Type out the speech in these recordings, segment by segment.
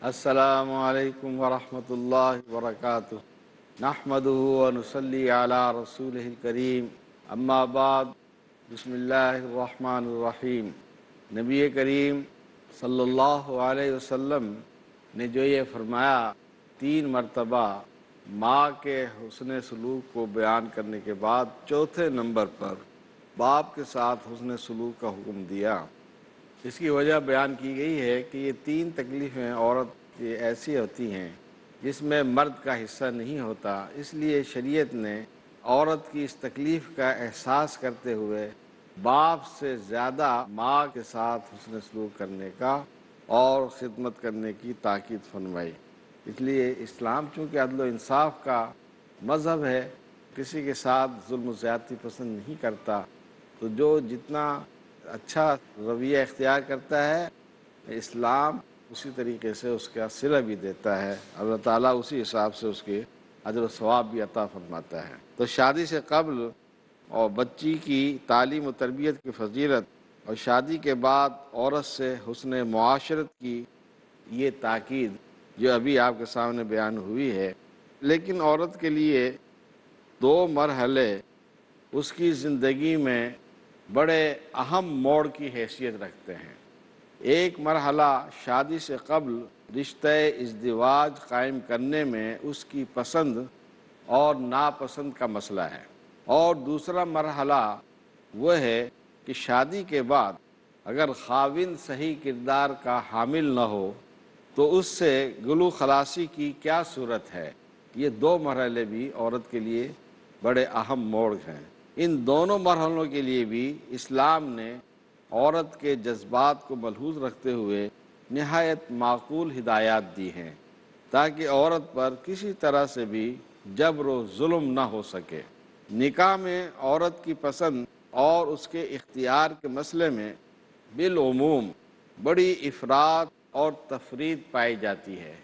السلام علیکم ورحمۃ اللہ وبرکاتہ۔ نحمدہ ونصلی علی رسولہ الکریم، اما بعد، بسم اللہ الرحمن الرحیم۔ نبی کریم صلی اللہ علیہ وسلم نے جو یہ فرمایا، 3 مرتبہ ماں کے حسن سلوک کو بیان کرنے کے بعد چوتھے نمبر پر باپ کے ساتھ حسن سلوک کا حکم دیا، اس کی وجہ بیان کی گئی ہے کہ یہ 3 تکلیفیں عورت کی ایسی ہوتی ہیں جس میں مرد کا حصہ نہیں ہوتا، اس لیے شریعت نے عورت کی اس تکلیف کا احساس کرتے ہوئے باپ سے زیادہ ماں کے ساتھ حسن سلوک کرنے کا اور خدمت کرنے کی تاکید فرمائی۔ اس لیے اسلام چونکہ عدل و انصاف کا مذہب ہے، کسی کے ساتھ ظلم و زیادتی پسند نہیں کرتا، تو جو جتنا اچھا رویہ اختیار کرتا ہے، اسلام اسی طریقے سے اس کا صلہ بھی دیتا ہے، اللہ تعالیٰ اسی حساب سے اس کے اجر و ثواب بھی عطا فرماتا ہے۔ تو شادی سے قبل اور بچی کی تعلیم و تربیت کی فضیلت اور شادی کے بعد عورت سے حسن معاشرت کی یہ تاکید جو ابھی آپ کے سامنے بیان ہوئی ہے، لیکن عورت کے لیے 2 مرحلے اس کی زندگی میں بڑے اہم موڑ کی حیثیت رکھتے ہیں۔ ایک مرحلہ شادی سے قبل رشتہ ازدواج قائم کرنے میں اس کی پسند اور ناپسند کا مسئلہ ہے، اور دوسرا مرحلہ وہ ہے کہ شادی کے بعد اگر خاوند صحیح کردار کا حامل نہ ہو تو اس سے گلو خلاصی کی کیا صورت ہے۔ یہ 2 مرحلے بھی عورت کے لیے بڑے اہم موڑ ہیں۔ ان دونوں مرحلوں کے لیے بھی اسلام نے عورت کے جذبات کو ملحوظ رکھتے ہوئے نہایت معقول ہدایات دی ہیں، تاکہ عورت پر کسی طرح سے بھی جبر و ظلم نہ ہو سکے۔ نکاح میں عورت کی پسند اور اس کے اختیار کے مسئلے میں بالعموم بڑی افراط اور تفریط پائی جاتی ہے۔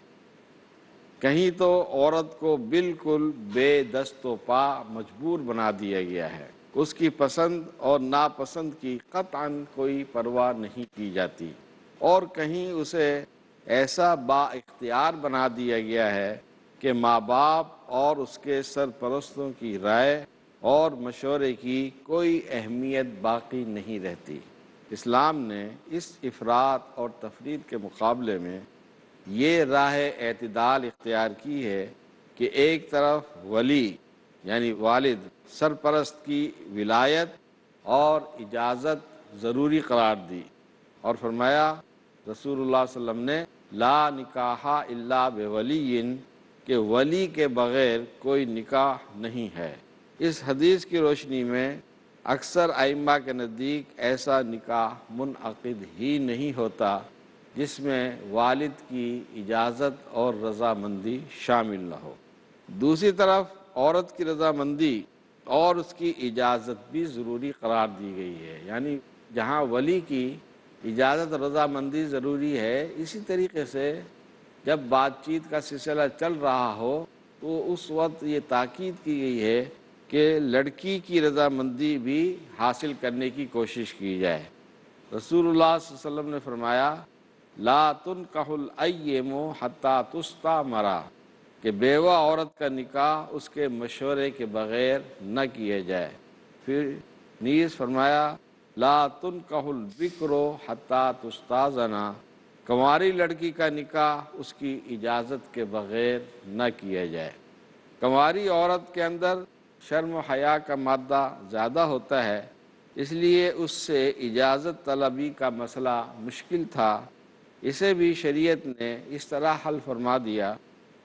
کہیں تو عورت کو بالکل بے دست و پا مجبور بنا دیا گیا ہے، اس کی پسند اور ناپسند کی قطعاً کوئی پرواہ نہیں کی جاتی، اور کہیں اسے ایسا با اختیار بنا دیا گیا ہے کہ ماں باپ اور اس کے سرپرستوں کی رائے اور مشورے کی کوئی اہمیت باقی نہیں رہتی۔ اسلام نے اس افراط اور تفریط کے مقابلے میں یہ راہ اعتدال اختیار کی ہے کہ ایک طرف ولی یعنی والد سرپرست کی ولایت اور اجازت ضروری قرار دی، اور فرمایا رسول اللہ صلی اللہ علیہ وسلم نے لا نکاح الا بولی، کہ ولی کے بغیر کوئی نکاح نہیں ہے۔ اس حدیث کی روشنی میں اکثر ائمہ کے نزدیک ایسا نکاح منعقد ہی نہیں ہوتا جس میں والد کی اجازت اور رضامندی شامل نہ ہو۔ دوسری طرف عورت کی رضامندی اور اس کی اجازت بھی ضروری قرار دی گئی ہے، یعنی جہاں ولی کی اجازت اور رضامندی ضروری ہے، اسی طریقے سے جب بات چیت کا سلسلہ چل رہا ہو تو اس وقت یہ تاکید کی گئی ہے کہ لڑکی کی رضامندی بھی حاصل کرنے کی کوشش کی جائے۔ رسول اللہ صلی اللہ علیہ وسلم نے فرمایا لا تنکح الایم حتی تستأمر، کہ بیوہ عورت کا نکاح اس کے مشورے کے بغیر نہ کیا جائے۔ پھر نیز فرمایا لا تنکح البکر حتی تستأذن، کنواری لڑکی کا نکاح اس کی اجازت کے بغیر نہ کیا جائے۔ کنواری عورت کے اندر شرم و حیا کا مادہ زیادہ ہوتا ہے، اس لیے اس سے اجازت طلبی کا مسئلہ مشکل تھا۔ اسے بھی شریعت نے اس طرح حل فرما دیا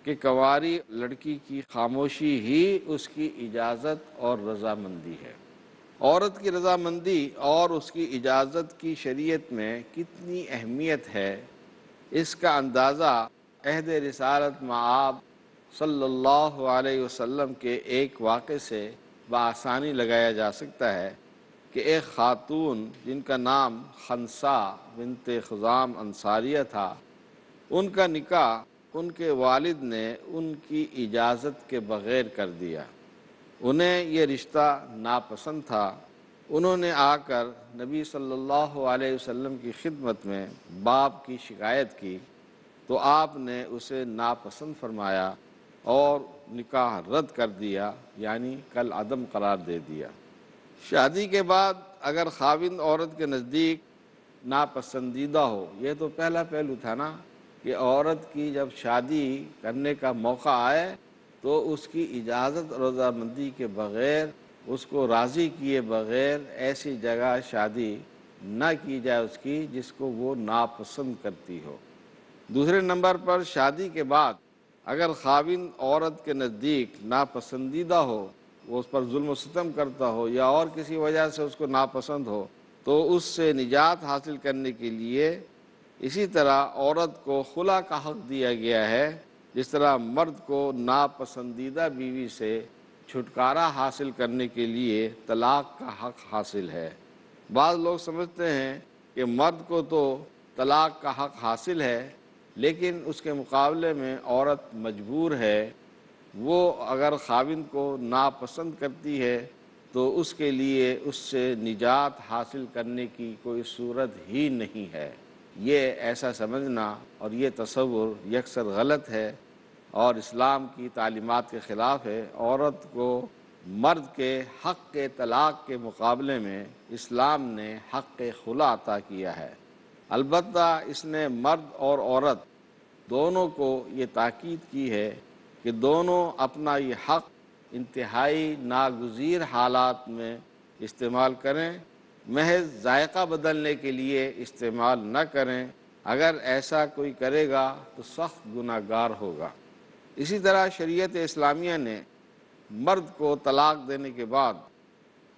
کہ کنواری لڑکی کی خاموشی ہی اس کی اجازت اور رضامندی ہے۔ عورت کی رضامندی اور اس کی اجازت کی شریعت میں کتنی اہمیت ہے، اس کا اندازہ عہد رسالت مآب صلی اللہ علیہ وسلم کے ایک واقعے سے بآسانی لگایا جا سکتا ہے کہ ایک خاتون جن کا نام خنسا بنت خزام انصاریہ تھا، ان کا نکاح ان کے والد نے ان کی اجازت کے بغیر کر دیا۔ انہیں یہ رشتہ ناپسند تھا۔ انہوں نے آ کر نبی صلی اللہ علیہ وسلم کی خدمت میں باپ کی شکایت کی تو آپ نے اسے ناپسند فرمایا اور نکاح رد کر دیا، یعنی کل عدم قرار دے دیا۔ شادی کے بعد اگر خاوند عورت کے نزدیک ناپسندیدہ ہو، یہ تو پہلا پہلو تھا نا کہ عورت کی جب شادی کرنے کا موقع آئے تو اس کی اجازت اور رضامندی کے بغیر، اس کو راضی کیے بغیر ایسی جگہ شادی نہ کی جائے اس کی جس کو وہ ناپسند کرتی ہو۔ دوسرے نمبر پر شادی کے بعد اگر خاوند عورت کے نزدیک ناپسندیدہ ہو، وہ اس پر ظلم و ستم کرتا ہو یا اور کسی وجہ سے اس کو ناپسند ہو، تو اس سے نجات حاصل کرنے کے لیے اسی طرح عورت کو خلا کا حق دیا گیا ہے، جس طرح مرد کو ناپسندیدہ بیوی سے چھٹکارا حاصل کرنے کے لیے طلاق کا حق حاصل ہے۔ بعض لوگ سمجھتے ہیں کہ مرد کو تو طلاق کا حق حاصل ہے، لیکن اس کے مقابلے میں عورت مجبور ہے، وہ اگر خاوند کو ناپسند کرتی ہے تو اس کے لیے اس سے نجات حاصل کرنے کی کوئی صورت ہی نہیں ہے۔ یہ ایسا سمجھنا اور یہ تصور یکسر غلط ہے اور اسلام کی تعلیمات کے خلاف ہے۔ عورت کو مرد کے حق کے طلاق کے مقابلے میں اسلام نے حق خلا عطا کیا ہے۔ البتہ اس نے مرد اور عورت دونوں کو یہ تاکید کی ہے کہ دونوں اپنا یہ حق انتہائی ناگزیر حالات میں استعمال کریں، محض ذائقہ بدلنے کے لیے استعمال نہ کریں۔ اگر ایسا کوئی کرے گا تو سخت گناہ گار ہوگا۔ اسی طرح شریعت اسلامیہ نے مرد کو طلاق دینے کے بعد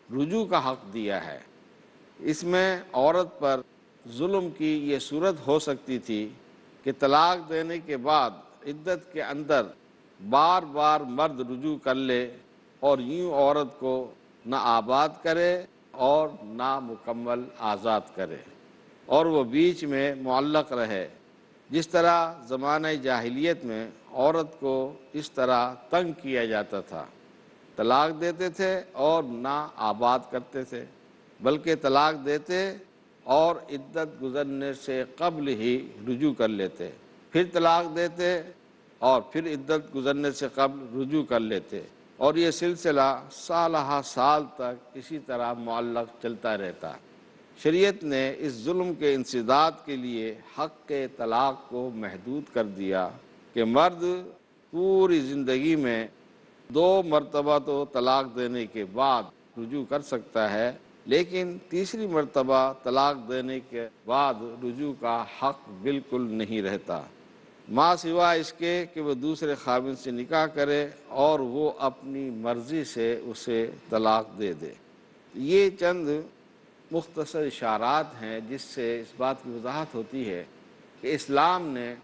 رجوع کا حق دیا ہے۔ اس میں عورت پر ظلم کی یہ صورت ہو سکتی تھی کہ طلاق دینے کے بعد عدت کے اندر بار بار مرد رجوع کر لے اور یوں عورت کو نہ آباد کرے اور نہ مکمل آزاد کرے اور وہ بیچ میں معلق رہے، جس طرح زمانہ جاہلیت میں عورت کو اس طرح تنگ کیا جاتا تھا۔ طلاق دیتے تھے اور نہ آباد کرتے تھے، بلکہ طلاق دیتے اور عدت گزرنے سے قبل ہی رجوع کر لیتے، پھر طلاق دیتے اور پھر عدت گزرنے سے قبل رجوع کر لیتے، اور یہ سلسلہ سالہ سال تک اسی طرح معلق چلتا رہتا۔ شریعت نے اس ظلم کے انسداد کے لیے حق کے طلاق کو محدود کر دیا کہ مرد پوری زندگی میں 2 مرتبہ تو طلاق دینے کے بعد رجوع کر سکتا ہے، لیکن تیسری مرتبہ طلاق دینے کے بعد رجوع کا حق بالکل نہیں رہتا، ماں سوا اس کے کہ وہ دوسرے خاوند سے نکاح کرے اور وہ اپنی مرضی سے اسے طلاق دے دے۔ یہ چند مختصر اشارات ہیں جس سے اس بات کی وضاحت ہوتی ہے کہ اسلام نے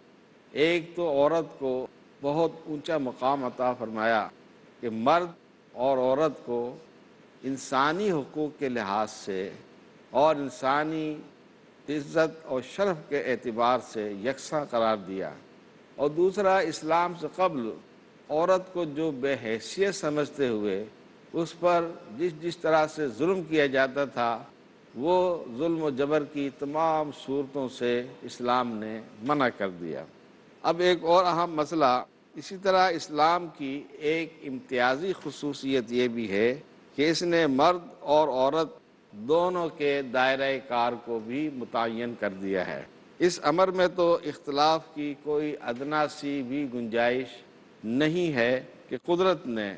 ایک تو عورت کو بہت اونچا مقام عطا فرمایا کہ مرد اور عورت کو انسانی حقوق کے لحاظ سے اور انسانی عزت اور شرف کے اعتبار سے یکساں قرار دیا، اور دوسرا اسلام سے قبل عورت کو جو بے حیثیت سمجھتے ہوئے اس پر جس طرح سے ظلم کیا جاتا تھا، وہ ظلم و جبر کی تمام صورتوں سے اسلام نے منع کر دیا۔ اب ایک اور اہم مسئلہ، اسی طرح اسلام کی ایک امتیازی خصوصیت یہ بھی ہے کہ اس نے مرد اور عورت دونوں کے دائرہ کار کو بھی متعین کر دیا ہے۔ اس امر میں تو اختلاف کی کوئی ادنا سی بھی گنجائش نہیں ہے کہ قدرت نے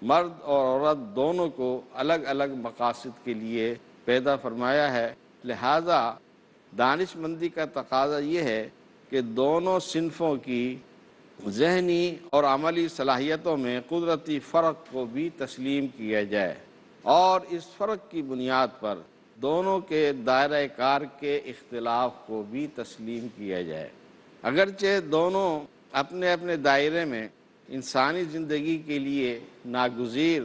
مرد اور عورت دونوں کو الگ الگ مقاصد کے لیے پیدا فرمایا ہے، لہذا دانش مندی کا تقاضا یہ ہے کہ دونوں صنفوں کی ذہنی اور عملی صلاحیتوں میں قدرتی فرق کو بھی تسلیم کیا جائے اور اس فرق کی بنیاد پر دونوں کے دائرہ کار کے اختلاف کو بھی تسلیم کیا جائے۔ اگرچہ دونوں اپنے اپنے دائرے میں انسانی زندگی کے لیے ناگزیر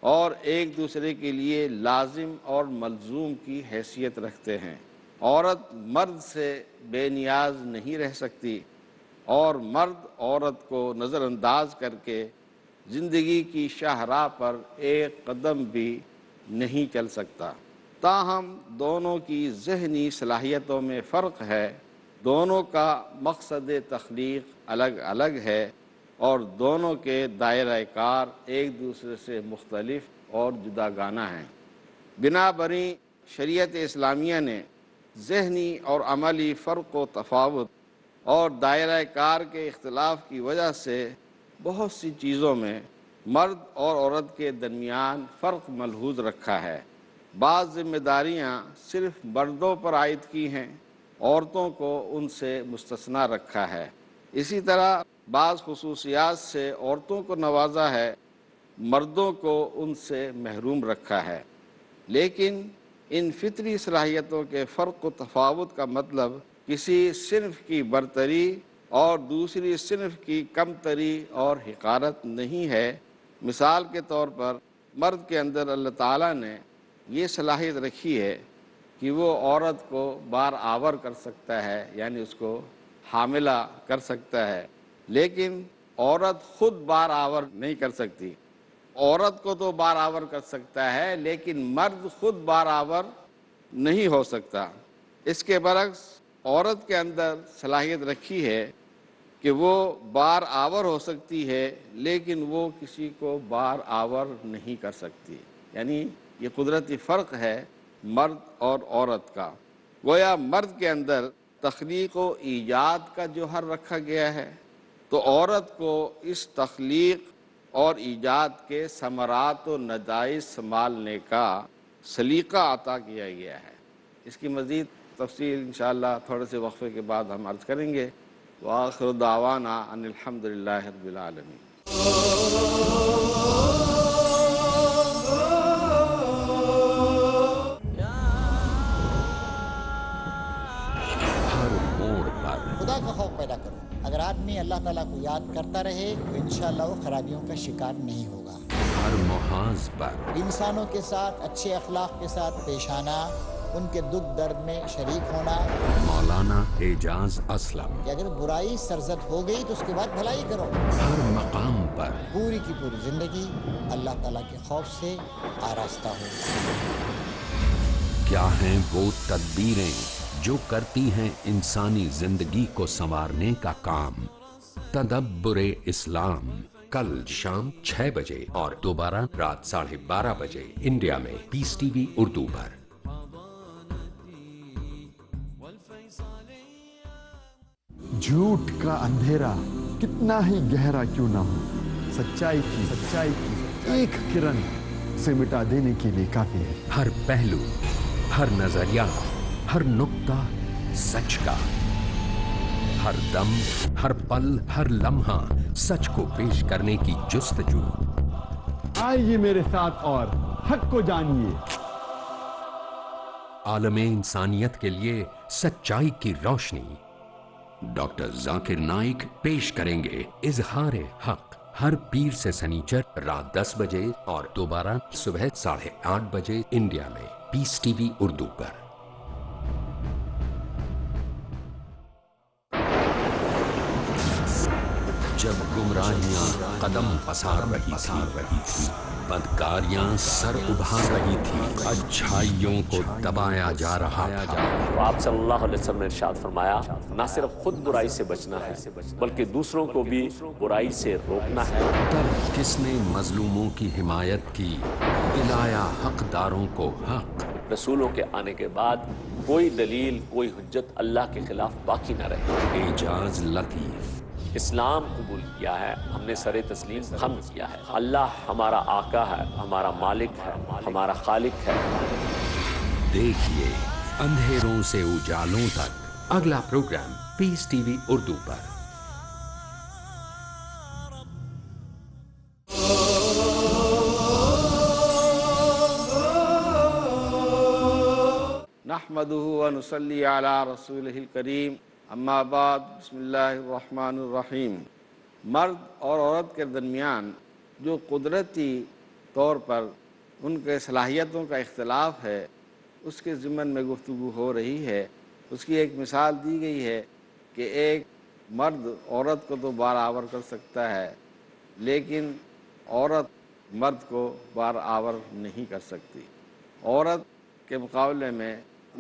اور ایک دوسرے کے لیے لازم اور ملزوم کی حیثیت رکھتے ہیں، عورت مرد سے بے نیاز نہیں رہ سکتی اور مرد عورت کو نظر انداز کر کے زندگی کی شاہراہ پر ایک قدم بھی نہیں چل سکتا۔ تاہم دونوں کی ذہنی صلاحیتوں میں فرق ہے، دونوں کا مقصد تخلیق الگ الگ ہے اور دونوں کے دائرہ کار ایک دوسرے سے مختلف اور جداگانہ ہیں۔ بنا بری شریعت اسلامیہ نے ذہنی اور عملی فرق و تفاوت اور دائرہ کار کے اختلاف کی وجہ سے بہت سی چیزوں میں مرد اور عورت کے درمیان فرق ملحوظ رکھا ہے۔ بعض ذمہ داریاں صرف مردوں پر عائد کی ہیں، عورتوں کو ان سے مستثنی رکھا ہے۔ اسی طرح بعض خصوصیات سے عورتوں کو نوازا ہے، مردوں کو ان سے محروم رکھا ہے۔ لیکن ان فطری صلاحیتوں کے فرق و تفاوت کا مطلب کسی صنف کی برتری اور دوسری صنف کی کمتری اور حقارت نہیں ہے۔ مثال کے طور پر مرد کے اندر اللہ تعالیٰ نے یہ صلاحیت رکھی ہے کہ وہ عورت کو بار آور کر سکتا ہے، یعنی اس کو حاملہ کر سکتا ہے، لیکن عورت خود بار آور نہیں کر سکتی۔ عورت کو تو بار آور کر سکتا ہے، لیکن مرد خود بار آور نہیں ہو سکتا۔ اس کے برعکس عورت کے اندر صلاحیت رکھی ہے کہ وہ بار آور ہو سکتی ہے، لیکن وہ کسی کو بار آور نہیں کر سکتی۔ یعنی یہ قدرتی فرق ہے مرد اور عورت کا۔ گویا مرد کے اندر تخلیق و ایجاد کا جوہر رکھا گیا ہے، تو عورت کو اس تخلیق اور ایجاد کے ثمرات و نتائج سنبھالنے کا سلیقہ عطا کیا گیا ہے۔ اس کی مزید تفصیل انشاءاللہ تھوڑے سے وقفے کے بعد ہم عرض کریں گے۔ وآخر دعوانا ان الحمدللہ رب العالمین۔ ہر موڑ پر خدا کا خوف پیدا کرو۔ اگر آدمی اللہ تعالیٰ کو یاد کرتا رہے تو انشاءاللہ وہ خرابیوں کا شکار نہیں ہوگا۔ ہر محاذ پر انسانوں کے ساتھ اچھے اخلاق کے ساتھ پیش آنا، ان کے دکھ درد میں شریک ہونا، مولانا اعجاز اسلم۔ کہ اگر برائی سرزد ہو گئی تو اس کے بعد بھلائی کرو۔ ہر مقام پر پوری کی پوری زندگی اللہ تعالیٰ کے خوف سے آراستہ ہو۔ کیا ہیں وہ تدبیریں جو کرتی ہیں انسانی زندگی کو سنوارنے کا کام؟ تدبر اسلام، کل شام 6 بجے اور دوبارہ رات 12:30 بجے انڈیا میں پیس ٹی وی اردو پر۔ جھوٹ کا اندھیرا کتنا ہی گہرا کیوں نہ ہو، سچائی کی ایک کرن سے مٹا دینے کے لیے کافی ہے۔ ہر پہلو، ہر نظریہ، ہر نقطہ سچ کا، ہر دم، ہر پل، ہر لمحہ سچ کو پیش کرنے کی جستجو۔ آئیے میرے ساتھ اور حق کو جانیے۔ عالم انسانیت کے لیے سچائی کی روشنی۔ ڈاکٹر ذاکر نائک پیش کریں گے اظہار حق، ہر پیر سے سنیچر رات 10 بجے اور دوبارہ صبح 8:30 بجے انڈیا میں پیس ٹی وی اردو پر۔ جب گمراہیاں قدم پسار رہی تھی، بدکاریاں سر ابھار رہی تھی، اچھائیوں کو دبایا جا رہا تھا، تو آپ صلی اللہ علیہ وسلم نے ارشاد فرمایا نہ صرف خود برائی سے بچنا ہے بلکہ دوسروں کو بھی برائی سے روکنا ہے۔ تب کس نے مظلوموں کی حمایت کی، دلایا حقداروں کو حق۔ رسولوں کے آنے کے بعد کوئی دلیل، کوئی حجت اللہ کے خلاف باقی نہ رہے۔ اعجاز لطیف۔ اسلام قبول کیا ہے، ہم نے سر تسلیم خم کیا ہے۔ اللہ ہمارا آقا ہے، ہمارا مالک ہے، ہمارا خالق ہے۔ دیکھیے اندھیروں سے اجالوں تک اگلا پروگرام پیس ٹی وی اردو پر۔ نحمدہ ونصلی علی رسولہ الکریم، اما بعد، بسم اللہ الرحمن الرحیم۔ مرد اور عورت کے درمیان جو قدرتی طور پر ان کے صلاحیتوں کا اختلاف ہے، اس کے ضمن میں گفتگو ہو رہی ہے۔ اس کی ایک مثال دی گئی ہے کہ ایک مرد عورت کو تو بار آور کر سکتا ہے، لیکن عورت مرد کو بار آور نہیں کر سکتی۔ عورت کے مقابلے میں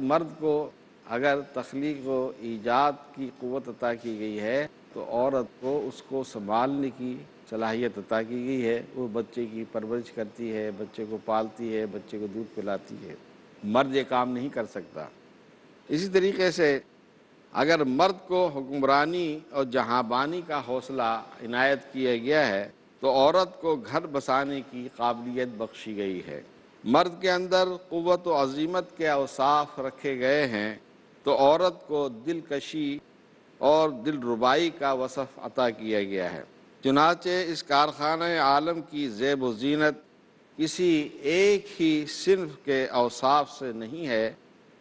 مرد کو اگر تخلیق و ایجاد کی قوت عطا کی گئی ہے تو عورت کو اس کو سنبھالنے کی صلاحیت عطا کی گئی ہے. وہ بچے کی پرورش کرتی ہے، بچے کو پالتی ہے، بچے کو دودھ پلاتی ہے. مرد یہ کام نہیں کر سکتا. اسی طریقے سے اگر مرد کو حکمرانی اور جہاں-بانی کا حوصلہ عنایت کیا گیا ہے تو عورت کو گھر بسانے کی قابلیت بخشی گئی ہے. مرد کے اندر قوت و عزیمت کے اوصاف رکھے گئے ہیں تو عورت کو دلکشی اور دل ربائی کا وصف عطا کیا گیا ہے. چنانچہ اس کارخانہ عالم کی زیب و زینت کسی ایک ہی صنف کے اوصاف سے نہیں ہے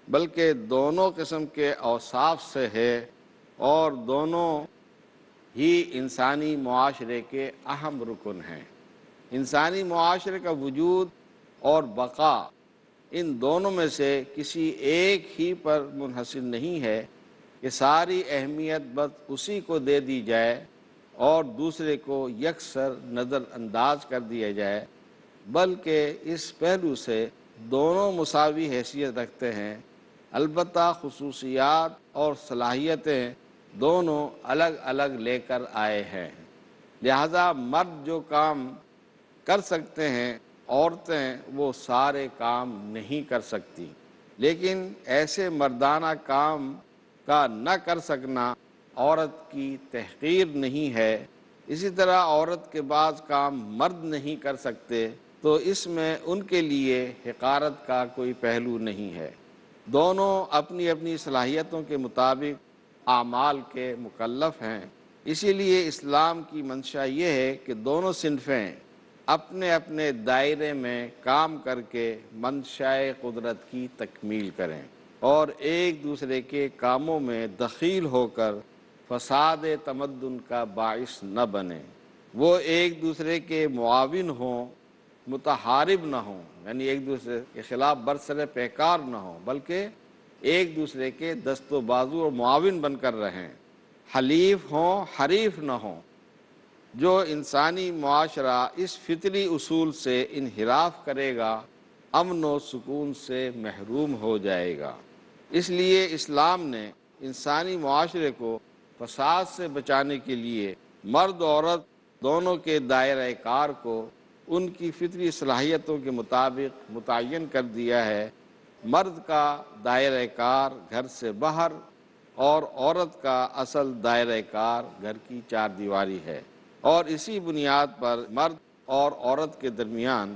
بلکہ دونوں قسم کے اوصاف سے ہے، اور دونوں ہی انسانی معاشرے کے اہم رکن ہیں. انسانی معاشرے کا وجود اور بقا ان دونوں میں سے کسی ایک ہی پر منحصر نہیں ہے کہ ساری اہمیت بس اسی کو دے دی جائے اور دوسرے کو یکسر نظر انداز کر دیا جائے، بلکہ اس پہلو سے دونوں مساوی حیثیت رکھتے ہیں. البتہ خصوصیات اور صلاحیتیں دونوں الگ الگ لے کر آئے ہیں. لہذا مرد جو کام کر سکتے ہیں عورتیں وہ سارے کام نہیں کر سکتی. لیکن ایسے مردانہ کام کا نہ کر سکنا عورت کی تحقیر نہیں ہے. اسی طرح عورت کے بعض کام مرد نہیں کر سکتے تو اس میں ان کے لیے حقارت کا کوئی پہلو نہیں ہے. دونوں اپنی اپنی صلاحیتوں کے مطابق اعمال کے مکلف ہیں. اسی لیے اسلام کی منشا یہ ہے کہ دونوں صنفیں اپنے اپنے دائرے میں کام کر کے منشائے قدرت کی تکمیل کریں اور ایک دوسرے کے کاموں میں دخیل ہو کر فساد تمدن کا باعث نہ بنیں. وہ ایک دوسرے کے معاون ہوں، متحارب نہ ہوں، یعنی ایک دوسرے کے خلاف برسر پیکار نہ ہوں، بلکہ ایک دوسرے کے دست و بازو اور معاون بن کر رہیں. حلیف ہوں، حریف نہ ہوں. جو انسانی معاشرہ اس فطری اصول سے انحراف کرے گا امن و سکون سے محروم ہو جائے گا. اس لیے اسلام نے انسانی معاشرے کو فساد سے بچانے کے لیے مرد و عورت دونوں کے دائرہ کار کو ان کی فطری صلاحیتوں کے مطابق متعین کر دیا ہے. مرد کا دائرہ کار گھر سے باہر اور عورت کا اصل دائرہ کار گھر کی چار دیواری ہے، اور اسی بنیاد پر مرد اور عورت کے درمیان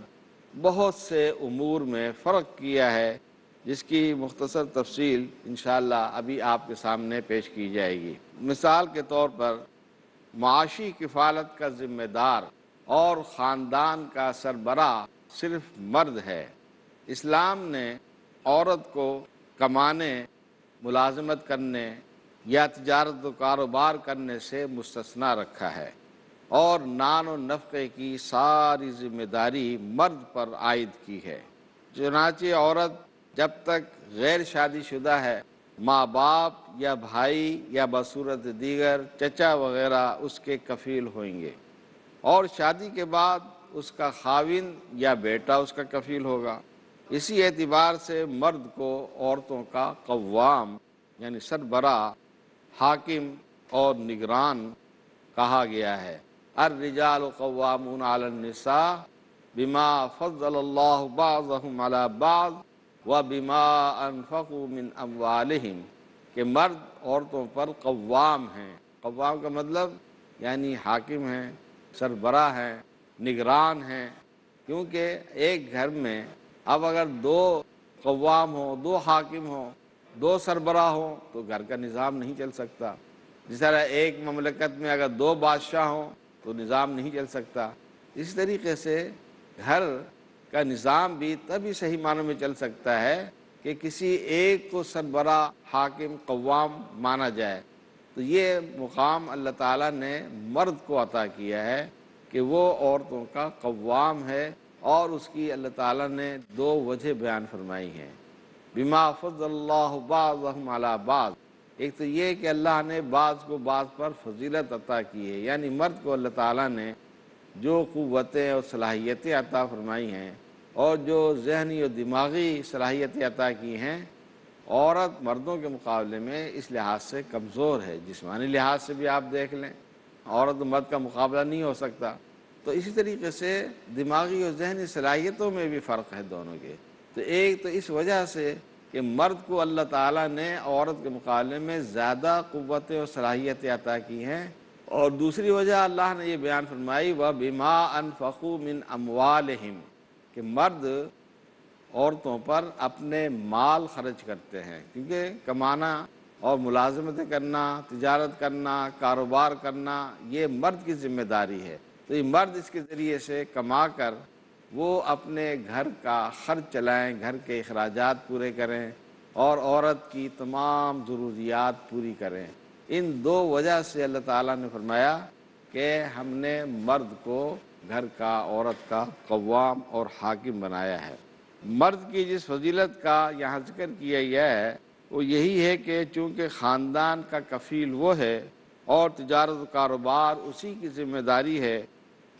بہت سے امور میں فرق کیا ہے، جس کی مختصر تفصیل انشاءاللہ ابھی آپ کے سامنے پیش کی جائے گی. مثال کے طور پر معاشی کفالت کا ذمہ دار اور خاندان کا سربراہ صرف مرد ہے. اسلام نے عورت کو کمانے، ملازمت کرنے یا تجارت و کاروبار کرنے سے مستثنیٰ رکھا ہے اور نان و نفقے کی ساری ذمہ داری مرد پر عائد کی ہے. چنانچہ عورت جب تک غیر شادی شدہ ہے ماں باپ یا بھائی یا بصورت دیگر چچا وغیرہ اس کے کفیل ہوئیں گے، اور شادی کے بعد اس کا خاوند یا بیٹا اس کا کفیل ہوگا. اسی اعتبار سے مرد کو عورتوں کا قوام یعنی سربراہ، حاکم اور نگران کہا گیا ہے. الرجال قوامون علی النساء بما فضل اللہ بعضهم علی بعض وبما انفقوا من اموالهم، کہ مرد عورتوں پر قوام ہیں. قوام کا مطلب یعنی حاکم ہیں، سربراہ ہیں، نگران ہیں. کیونکہ ایک گھر میں اب اگر دو قوام ہوں، دو حاکم ہوں، دو سربراہ ہوں تو گھر کا نظام نہیں چل سکتا. جس طرح ایک مملکت میں اگر دو بادشاہ ہوں تو نظام نہیں چل سکتا. اسی طریقے سے گھر کا نظام بھی تبھی صحیح معنوں میں چل سکتا ہے کہ کسی ایک کو سربراہ، حاکم، قوام مانا جائے. تو یہ مقام اللہ تعالیٰ نے مرد کو عطا کیا ہے کہ وہ عورتوں کا قوام ہے، اور اس کی اللہ تعالیٰ نے دو وجہ بیان فرمائی ہیں. بما فضل اللہ بعضهم علی بعض، ایک تو یہ کہ اللہ نے بعض کو بعض پر فضیلت عطا کی ہے، یعنی مرد کو اللہ تعالیٰ نے جو قوتیں اور صلاحیتیں عطا فرمائی ہیں اور جو ذہنی اور دماغی صلاحیتیں عطا کی ہیں، عورت مردوں کے مقابلے میں اس لحاظ سے کمزور ہے، جسمانی لحاظ سے بھی آپ دیکھ لیں عورت و مرد کا مقابلہ نہیں ہو سکتا، تو اسی طریقے سے دماغی اور ذہنی صلاحیتوں میں بھی فرق ہے دونوں کے۔ تو ایک تو اس وجہ سے کہ مرد کو اللہ تعالیٰ نے عورت کے مقابلے میں زیادہ قوتیں اور صلاحیتیں عطا کی ہیں، اور دوسری وجہ اللہ نے یہ بیان فرمائی وَبِمَا أَنفَقُوا مِنْ أَمْوَالِهِمْ، کہ مرد عورتوں پر اپنے مال خرچ کرتے ہیں، کیونکہ کمانا اور ملازمتیں کرنا، تجارت کرنا، کاروبار کرنا یہ مرد کی ذمہ داری ہے۔ تو یہ مرد اس کے ذریعے سے کما کر وہ اپنے گھر کا خرچ چلائیں، گھر کے اخراجات پورے کریں اور عورت کی تمام ضروریات پوری کریں۔ ان دو وجہ سے اللہ تعالیٰ نے فرمایا کہ ہم نے مرد کو گھر کا، عورت کا قوام اور حاکم بنایا ہے۔ مرد کی جس فضیلت کا یہاں ذکر کیا گیا ہے وہ یہی ہے کہ چونکہ خاندان کا کفیل وہ ہے اور تجارت و کاروبار اسی کی ذمہ داری ہے،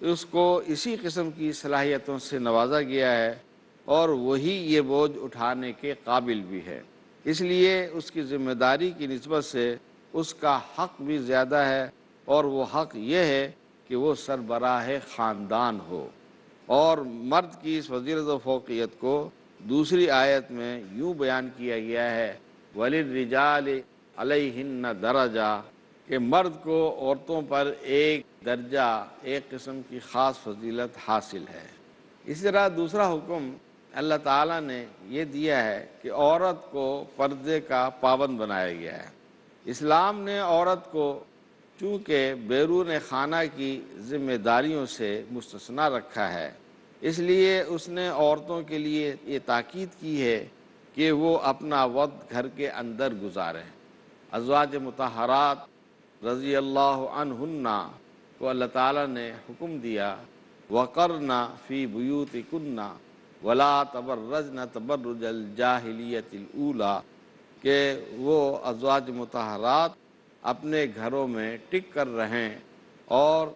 اس کو اسی قسم کی صلاحیتوں سے نوازا گیا ہے اور وہی یہ بوجھ اٹھانے کے قابل بھی ہے، اس لیے اس کی ذمہ داری کی نسبت سے اس کا حق بھی زیادہ ہے، اور وہ حق یہ ہے کہ وہ سربراہ خاندان ہو۔ اور مرد کی اس فضیلت و فوقیت کو دوسری آیت میں یوں بیان کیا گیا ہے وَلِلرِّجَالِ عَلَيْهِنَّ دَرَجَةٌ، کہ مرد کو عورتوں پر ایک درجہ، ایک قسم کی خاص فضیلت حاصل ہے۔ اسی طرح دوسرا حکم اللہ تعالیٰ نے یہ دیا ہے کہ عورت کو پردے کا پابند بنایا گیا ہے۔ اسلام نے عورت کو چونکہ بیرون خانہ کی ذمہ داریوں سے مستثنیٰ رکھا ہے، اس لیے اس نے عورتوں کے لیے یہ تاکید کی ہے کہ وہ اپنا وقت گھر کے اندر گزاریں۔ ازواج مطہرات رضی اللہ عنہن کو اللہ تعالیٰ نے حکم دیا وَقَرْنَ فِي بُيُوتِكُنَّ وَلَا تَبَرَّجْنَ تَبَرُّجَ الْجَاهِلِيَّةِ الْأُولَى، کہ وہ ازواج مطہرات اپنے گھروں میں ٹک کر رہیں اور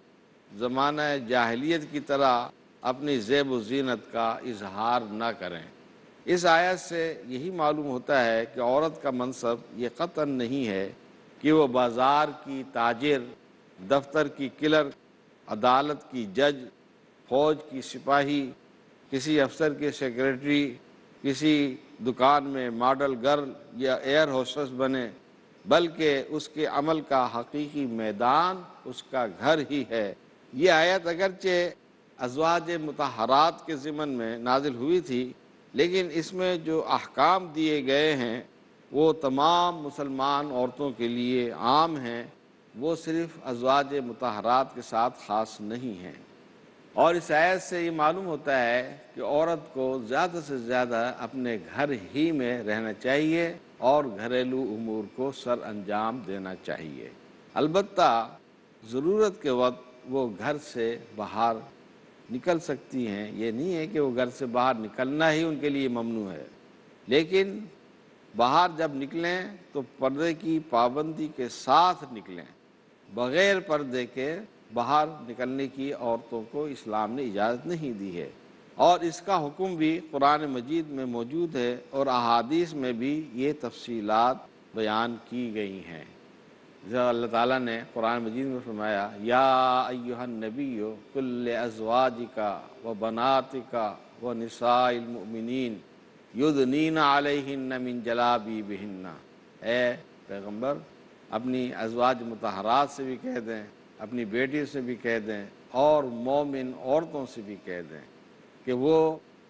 زمانہ جاہلیت کی طرح اپنی زیب و زینت کا اظہار نہ کریں۔ اس آیت سے یہی معلوم ہوتا ہے کہ عورت کا منصب یہ قطعاً نہیں ہے کہ وہ بازار کی تاجر، دفتر کی کلرک، عدالت کی جج، فوج کی سپاہی، کسی افسر کے سیکریٹری، کسی دکان میں ماڈل گرل یا ایئر ہوسٹس بنے، بلکہ اس کے عمل کا حقیقی میدان اس کا گھر ہی ہے۔ یہ آیت اگرچہ ازواج مطہرات کے ضمن میں نازل ہوئی تھی، لیکن اس میں جو احکام دیے گئے ہیں وہ تمام مسلمان عورتوں کے لیے عام ہیں، وہ صرف ازواج مطہرات کے ساتھ خاص نہیں ہیں۔ اور اس آیت سے یہ معلوم ہوتا ہے کہ عورت کو زیادہ سے زیادہ اپنے گھر ہی میں رہنا چاہیے اور گھریلو امور کو سر انجام دینا چاہیے۔ البتہ ضرورت کے وقت وہ گھر سے باہر نکل سکتی ہیں، یہ نہیں ہے کہ وہ گھر سے باہر نکلنا ہی ان کے لیے ممنوع ہے، لیکن باہر جب نکلیں تو پردے کی پابندی کے ساتھ نکلیں۔ بغیر پردے کے باہر نکلنے کی عورتوں کو اسلام نے اجازت نہیں دی ہے، اور اس کا حکم بھی قرآن مجید میں موجود ہے اور احادیث میں بھی یہ تفصیلات بیان کی گئی ہیں۔ جب اللہ تعالیٰ نے قرآن مجید میں فرمایا یا ایھا النبی قل لازواجک وبناتک ونساء المؤمنین یدنین علیہن من جلابیبہن، اے پیغمبر اپنی ازواج مطہرات سے بھی کہہ دیں، اپنی بیٹی سے بھی کہہ دیں اور مومن عورتوں سے بھی کہہ دیں کہ وہ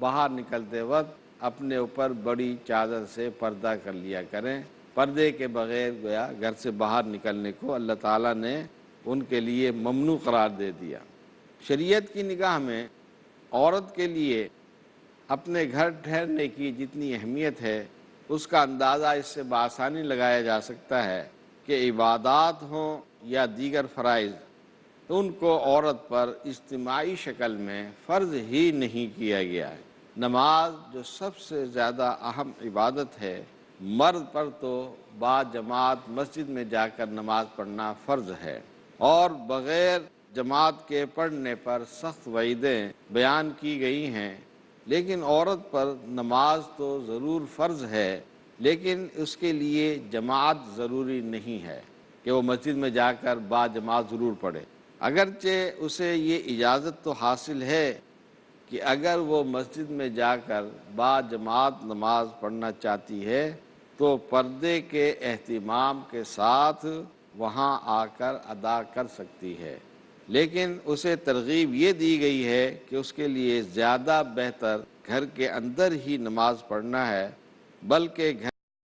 باہر نکلتے وقت اپنے اوپر بڑی چادر سے پردہ کر لیا کریں۔ پردے کے بغیر گویا گھر سے باہر نکلنے کو اللہ تعالیٰ نے ان کے لیے ممنوع قرار دے دیا۔ شریعت کی نگاہ میں عورت کے لیے اپنے گھر ٹھہرنے کی جتنی اہمیت ہے اس کا اندازہ اس سے بآسانی لگایا جا سکتا ہے کہ عبادات ہوں یا دیگر فرائض، ان کو عورت پر اجتماعی شکل میں فرض ہی نہیں کیا گیا ہے۔ نماز جو سب سے زیادہ اہم عبادت ہے، مرد پر تو با جماعت مسجد میں جا کر نماز پڑھنا فرض ہے، اور بغیر جماعت کے پڑھنے پر سخت وعیدیں بیان کی گئی ہیں، لیکن عورت پر نماز تو ضرور فرض ہے، لیکن اس کے لیے جماعت ضروری نہیں ہے کہ وہ مسجد میں جا کر با جماعت ضرور پڑھے۔ اگرچہ اسے یہ اجازت تو حاصل ہے کہ اگر وہ مسجد میں جا کر با جماعت نماز پڑھنا چاہتی ہے تو پردے کے اہتمام کے ساتھ وہاں آ کر ادا کر سکتی ہے، لیکن اسے ترغیب یہ دی گئی ہے کہ اس کے لیے زیادہ بہتر گھر کے اندر ہی نماز پڑھنا ہے، بلکہ گھر